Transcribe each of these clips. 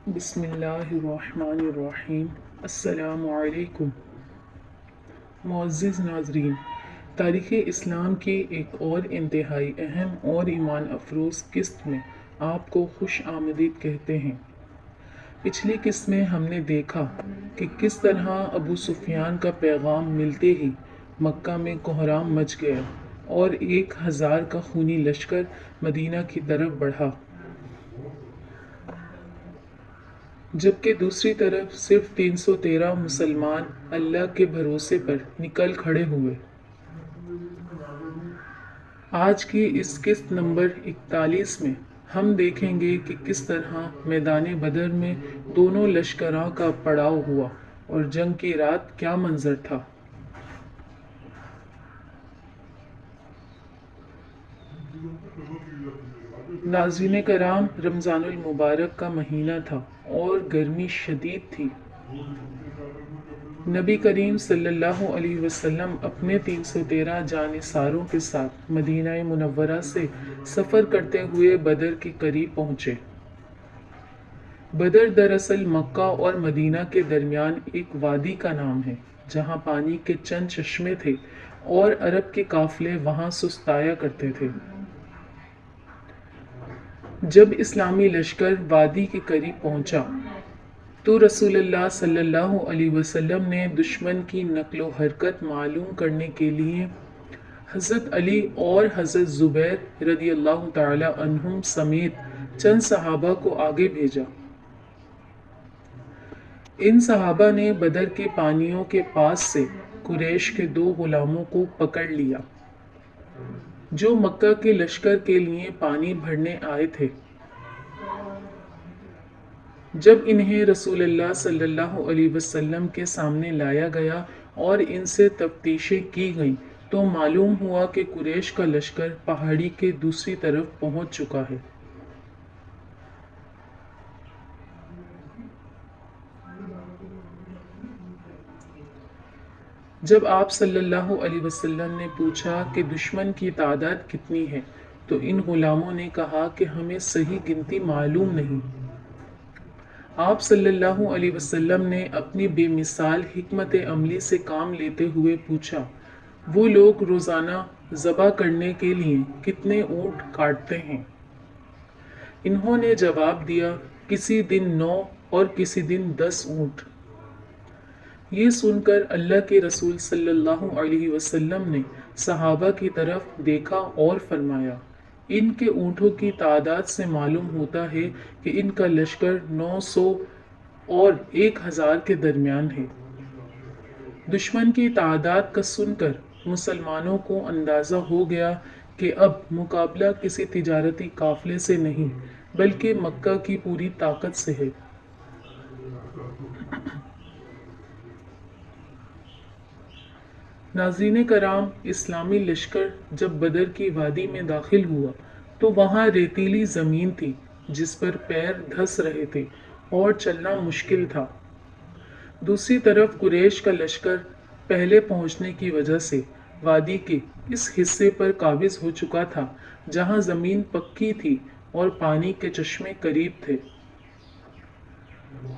بسم اللہ الرحمن الرحیم۔ السلام علیکم معزز ناظرین، تاریخ اسلام کی ایک اور انتہائی اہم اور ایمان افروز قسط میں آپ کو خوش آمدید کہتے ہیں۔ پچھلی قسط میں ہم نے دیکھا کہ کس طرح ابو سفیان کا پیغام ملتے ہی مکہ میں کوہرام مچ گیا اور 1000 کا خونی لشکر مدینہ کی طرف بڑھا، جبکہ دوسری طرف صرف 313 مسلمان اللہ کے بھروسے پر نکل کھڑے ہوئے۔ آج کی اس قسط نمبر 41 میں ہم دیکھیں گے کہ کس طرح میدان بدر میں دونوں لشکراں کا پڑاؤ ہوا اور جنگ کی رات کیا منظر تھا۔ ناظرین کرام، رمضان المبارک کا مہینہ تھا اور گرمی شدید تھی۔ نبی کریم صلی اللہ علیہ وسلم اپنے 313 جانثاروں کے ساتھ مدینہ منورہ سے سفر کرتے ہوئے بدر کے قریب پہنچے۔ بدر دراصل مکہ اور مدینہ کے درمیان ایک وادی کا نام ہے جہاں پانی کے چند چشمے تھے اور عرب کے قافلے وہاں سستایا کرتے تھے۔ جب اسلامی لشکر وادی کے قریب پہنچا تو رسول اللہ صلی اللہ علیہ وسلم نے دشمن کی نقل و حرکت معلوم کرنے کے لیے حضرت علی اور حضرت زبیر رضی اللہ تعالی عنہم سمیت چند صحابہ کو آگے بھیجا۔ ان صحابہ نے بدر کے پانیوں کے پاس سے قریش کے 2 غلاموں کو پکڑ لیا جو مکہ کے لشکر کے لیے پانی بھرنے آئے تھے۔ جب انہیں رسول اللہ صلی اللہ علیہ وسلم کے سامنے لایا گیا اور ان سے تفتیشیں کی گئیں تو معلوم ہوا کہ قریش کا لشکر پہاڑی کے دوسری طرف پہنچ چکا ہے۔ جب آپ صلی اللہ علیہ وسلم نے پوچھا کہ دشمن کی تعداد کتنی ہے تو ان غلاموں نے کہا کہ ہمیں صحیح گنتی معلوم نہیں۔ آپ صلی اللہ علیہ وسلم نے اپنی بے مثال حکمت عملی سے کام لیتے ہوئے پوچھا، وہ لوگ روزانہ ذبح کرنے کے لیے کتنے اونٹ کاٹتے ہیں؟ انہوں نے جواب دیا، کسی دن 9 اور کسی دن 10 اونٹ۔ یہ سن کر اللہ کے رسول صلی اللہ علیہ وسلم نے صحابہ کی طرف دیکھا اور فرمایا، ان کے اونٹوں کی تعداد سے معلوم ہوتا ہے کہ ان کا لشکر 900 اور 1000 کے درمیان ہے۔ دشمن کی تعداد کا سن کر مسلمانوں کو اندازہ ہو گیا کہ اب مقابلہ کسی تجارتی قافلے سے نہیں بلکہ مکہ کی پوری طاقت سے ہے۔ ناظرین کرام، اسلامی لشکر جب بدر کی وادی میں داخل ہوا تو وہاں ریتیلی زمین تھی جس پر پیر دھس رہے تھے اور چلنا مشکل تھا۔ دوسری طرف قریش کا لشکر پہلے پہنچنے کی وجہ سے وادی کے اس حصے پر قابض ہو چکا تھا جہاں زمین پکی تھی اور پانی کے چشمے قریب تھے۔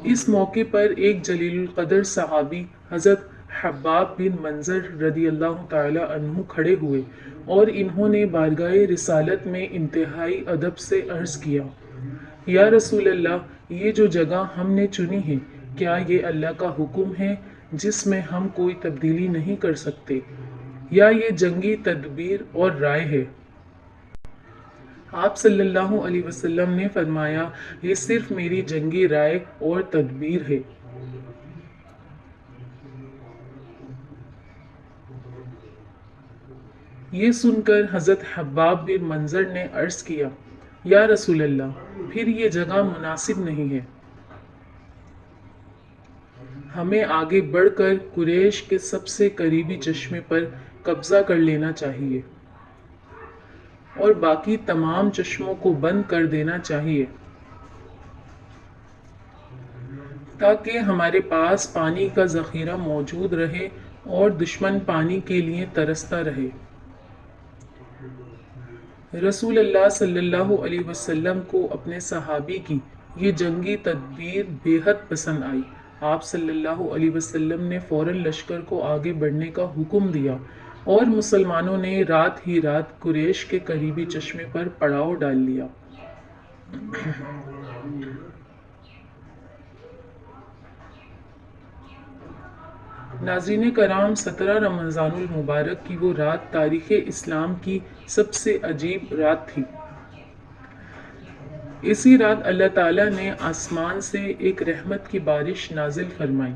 اس موقع پر ایک جلیل القدر صحابی حضرت حباب بن منظر رضی اللہ تعالی عنہ کھڑے ہوئے اور انہوں نے بارگاہ رسالت میں انتہائی ادب سے عرض کیا، یا رسول اللہ، یہ جو جگہ ہم نے چنی ہے کیا یہ اللہ کا حکم ہے جس میں ہم کوئی تبدیلی نہیں کر سکتے، یا یہ جنگی تدبیر اور رائے ہے؟ آپ صلی اللہ علیہ وسلم نے فرمایا، یہ صرف میری جنگی رائے اور تدبیر ہے۔ یہ سن کر حضرت حباب بن منظر نے عرض کیا، یا رسول اللہ، پھر یہ جگہ مناسب نہیں ہے، ہمیں آگے بڑھ کر قریش کے سب سے قریبی چشمے پر قبضہ کر لینا چاہیے اور باقی تمام چشموں کو بند کر دینا چاہیے تاکہ ہمارے پاس پانی کا ذخیرہ موجود رہے اور دشمن پانی کے لیے ترستا رہے۔ رسول اللہ صلی اللہ علیہ وسلم کو اپنے صحابی کی یہ جنگی تدبیر بے حد پسند آئی۔ آپ صلی اللہ علیہ وسلم نے فوراً لشکر کو آگے بڑھنے کا حکم دیا اور مسلمانوں نے رات ہی رات قریش کے قریبی چشمے پر پڑاؤ ڈال لیا۔ ناظرین کرام، 17 رمضان المبارک کی وہ رات تاریخ اسلام کی سب سے عجیب رات تھی۔ اسی رات اللہ تعالیٰ نے آسمان سے ایک رحمت کی بارش نازل فرمائی۔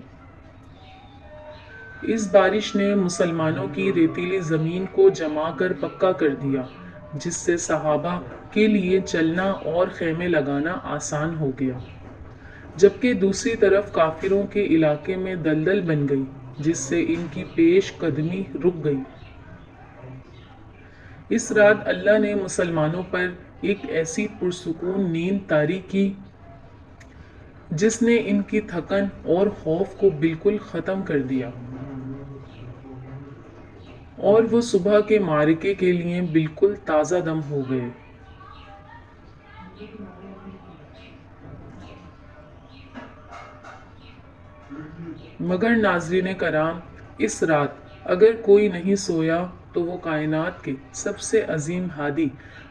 اس بارش نے مسلمانوں کی ریتیلی زمین کو جما کر پکا کر دیا، جس سے صحابہ کے لیے چلنا اور خیمے لگانا آسان ہو گیا، جبکہ دوسری طرف کافروں کے علاقے میں دلدل بن گئی، جس سے ان کی پیش قدمی رک گئی۔ اس رات اللہ نے مسلمانوں پر ایک ایسی پرسکون نیند طاری کی جس نے ان کی تھکن اور خوف کو بالکل ختم کر دیا، اور وہ صبح کے معرکے کے لیے بالکل تازہ دم ہو گئے۔ مگر ناظرین کرام، اس رات اگر کوئی نہیں سویا تو وہ کائنات کے سب سے عظیم ہادی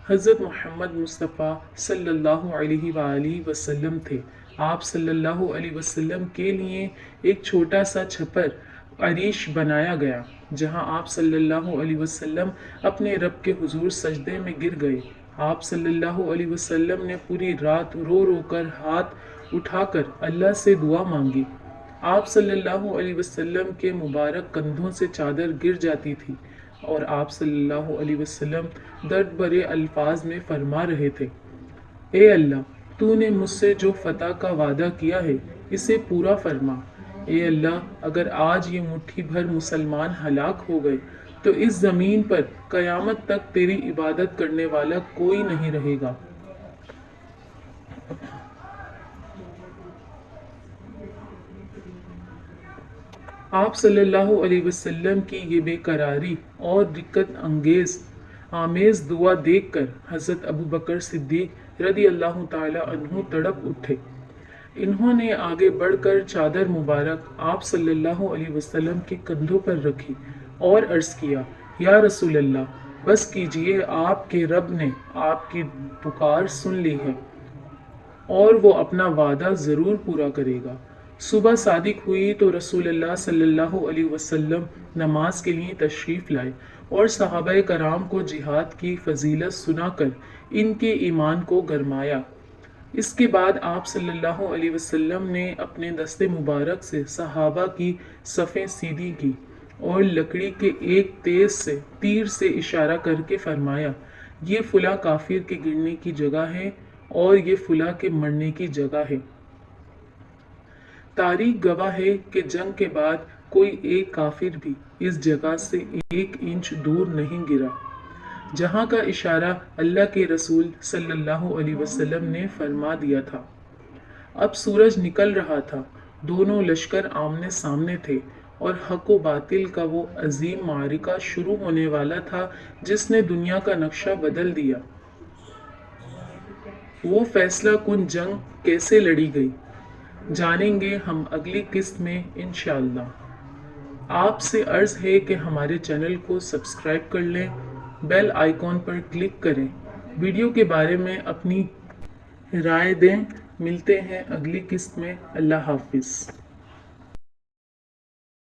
حضرت محمد مصطفیٰ صلی اللہ علیہ وآلہ وسلم تھے۔ آپ صلی اللہ علیہ وسلم کے لیے ایک چھوٹا سا چھپر عریش بنایا گیا، جہاں آپ صلی اللہ علیہ وسلم اپنے رب کے حضور سجدے میں گر گئے۔ آپ صلی اللہ علیہ وسلم نے پوری رات رو رو کر ہاتھ اٹھا کر اللہ سے دعا مانگی۔ آپ صلی اللہ علیہ وسلم کے مبارک کندھوں سے چادر گر جاتی تھی، اور آپ صلی اللہ علیہ وسلم درد بھرے الفاظ میں فرما رہے تھے، اے اللہ، تو نے مجھ سے جو فتح کا وعدہ کیا ہے اسے پورا فرما۔ اے اللہ، اگر آج یہ مٹھی بھر مسلمان ہلاک ہو گئے تو اس زمین پر قیامت تک تیری عبادت کرنے والا کوئی نہیں رہے گا۔ آپ صلی اللہ علیہ وسلم کی یہ بے قراری اور دقت آمیز دعا دیکھ کر حضرت ابو بکر صدیق رضی اللہ تعالی عنہ تڑپ اٹھے۔ انہوں نے آگے بڑھ کر چادر مبارک آپ صلی اللہ علیہ وسلم کے کندھوں پر رکھی اور عرض کیا، یا رسول اللہ، بس کیجئے، آپ کے رب نے آپ کی پکار سن لی ہے اور وہ اپنا وعدہ ضرور پورا کرے گا۔ صبح صادق ہوئی تو رسول اللہ صلی اللہ علیہ وسلم نماز کے لیے تشریف لائے اور صحابہ کرام کو جہاد کی فضیلت سنا کر ان کے ایمان کو گرمایا۔ اس کے بعد آپ صلی اللہ علیہ وسلم نے اپنے دست مبارک سے صحابہ کی صفیں سیدھی کی اور لکڑی کے ایک تیز سے تیر سے اشارہ کر کے فرمایا، یہ فلاں کافر کے گرنے کی جگہ ہے اور یہ فلاں کے مرنے کی جگہ ہے۔ تاریخ گواہ ہے کہ جنگ کے بعد کوئی ایک کافر بھی اس جگہ سے 1 انچ دور نہیں گرا، جہاں کا اشارہ اللہ کے رسول صلی اللہ علیہ وسلم نے فرما دیا تھا۔ اب سورج نکل رہا تھا، دونوں لشکر آمنے سامنے تھے، اور حق و باطل کا وہ عظیم معرکہ شروع ہونے والا تھا جس نے دنیا کا نقشہ بدل دیا۔ وہ فیصلہ کن جنگ کیسے لڑی گئی، جانیں گے ہم اگلی قسط میں انشاءاللہ۔ آپ سے عرض ہے کہ ہمارے چینل کو سبسکرائب کر لیں، بیل آئیکن پر کلک کریں، ویڈیو کے بارے میں اپنی رائے دیں۔ ملتے ہیں اگلی قسط میں۔ اللہ حافظ۔